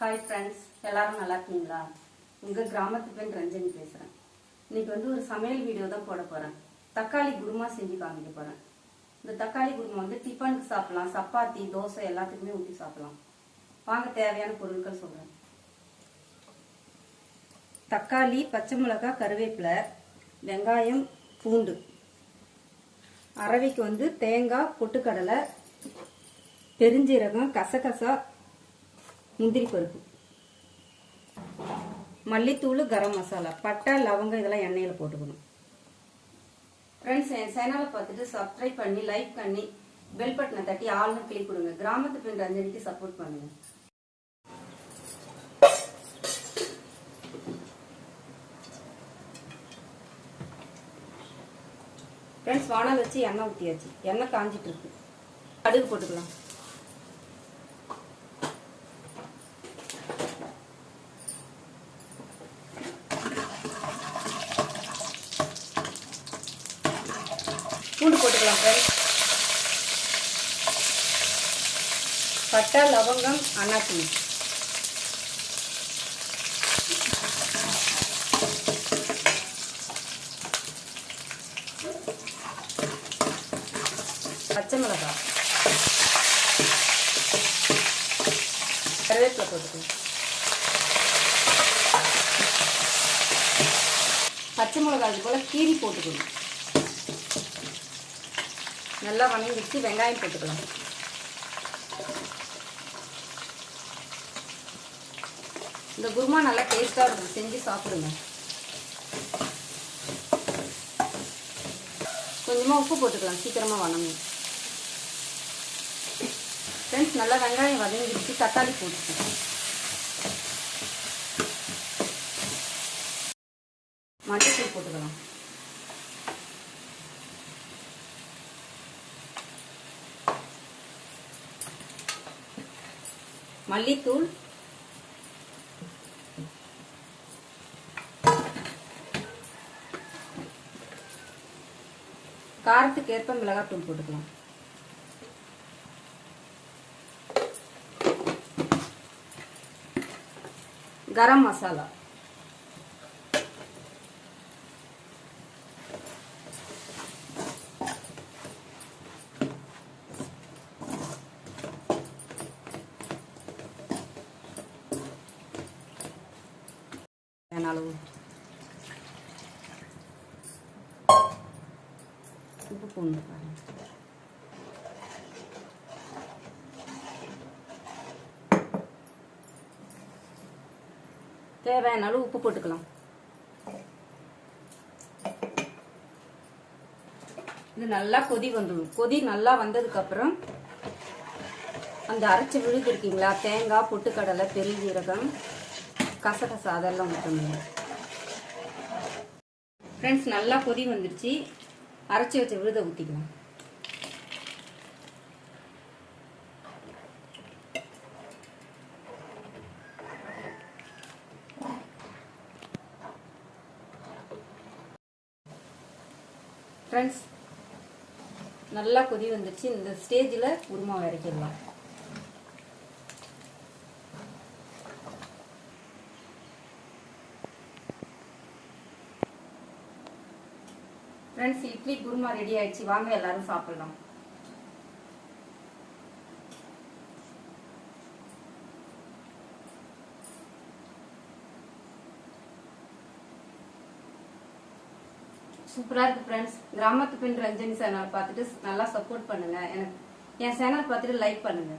Hi friends, எல்லாரும் நல்லா இருக்கீங்களா? உங்கள் கிராமத்து பெண் ரஞ்சனி பேசுகிறேன். இன்னைக்கு ஒரு சமையல் வீடியோ தான் போட போகிறேன். தக்காளி குருமா செஞ்சு காமிக்க போகிறேன். இந்த தக்காளி குருமா டிஃபனுக்கு சாப்பிடலாம், சப்பாத்தி, தோசை எல்லாத்துக்குமே ஊற்றி சாப்பிடலாம். வாங்க தேவையான பொருட்கள் சொல்கிறேன். தக்காளி, பச்சை மிளகாய், கருவேப்பிலை, வெங்காயம், பூண்டு, அரவைக்கு தேங்காய், பொட்டுக்கடலை, பெருஞ்சீரகம், கசகசா, முந்திரி பருப்பு, மல்லித்தூள், கரம் மசாலா, பட்டை, லவங்கம் இதெல்லாம் எண்ணெயில் போட்டுக்கணும். ஃப்ரெண்ட்ஸ், என் சேனலை பார்த்துட்டு சப்ஸ்கிரைப் பண்ணி, லைக் பண்ணி, பெல் பட்டனை தட்டி ஆள்னு கிளிக் கொடுங்க. கிராமத்து பெண் ரஞ்சனிக்கு சப்போர்ட் பண்ணுங்க. ஃப்ரெண்ட்ஸ், வானல் வச்சு எண்ணெய் ஊற்றியாச்சு. எண்ணெய் காஞ்சிட்டு இருக்கு. கடுகு போட்டுக்கலாம். பூண்டு போட்டுக்கலாம் ஃப்ரெண்ட்ஸ். பட்டை, லவங்கம், அன்னாசி, பச்சை மிளகாய், கருவேப்பிலை போட்டுக்கலாம். பச்சை மிளகாய் போல கீரி போட்டுக்கணும். நல்லா வணங்கிடுச்சு. வெங்காயம் போட்டுக்கலாம். இந்த குருமா நல்லா டேஸ்டா இருக்கும், செஞ்சு சாப்பிடுங்க. கொஞ்சமா உப்பு போட்டுக்கலாம், சீக்கிரமா வணங்கும். ஃப்ரெண்ட்ஸ், நல்லா வெங்காயம் வதங்கிடுச்சு. தக்காளி போட்டுக்கலாம். மஞ்சள் போட்டுக்கலாம். மல்லித்தூள், காரத்துக்கு ஏற்ப மிளகாத்தூள் போட்டுக்கலாம். கரம் மசாலா, அளவு உப்பு போடணும். தேவையான அளவு உப்பு போட்டுக்கலாம். இது நல்லா கொதி வந்துடும். கொதி நல்லா வந்ததுக்கு அப்புறம் அந்த அரைச்சி விழுது இருக்கீங்களா, தேங்காய், பொட்டுக்கடலை, பெருஞ்சீரகம், கசகசா அதெல்லாம் ஊற்றணும். ஃப்ரெண்ட்ஸ், நல்லா கொதி வந்துடுச்சு. அரைச்சி வச்ச விழுதை ஊற்றிக்கலாம். ஃப்ரெண்ட்ஸ், நல்லா கொதி வந்துடுச்சு. இந்த ஸ்டேஜில் குருமா இறக்கிடலாம். ஃப்ரெண்ட்ஸ், இட்லி குருமா ரெடி ஆயிடுச்சு. வாங்க எல்லாரும் சாப்பிடலாம். சூப்பரா இருக்கு ஃப்ரெண்ட்ஸ். கிராமத்து பெண் ரஞ்சனி சேனல் பார்த்துட்டு நல்லா சப்போர்ட் பண்ணுங்க. என் சேனல் பார்த்துட்டு லைக் பண்ணுங்க.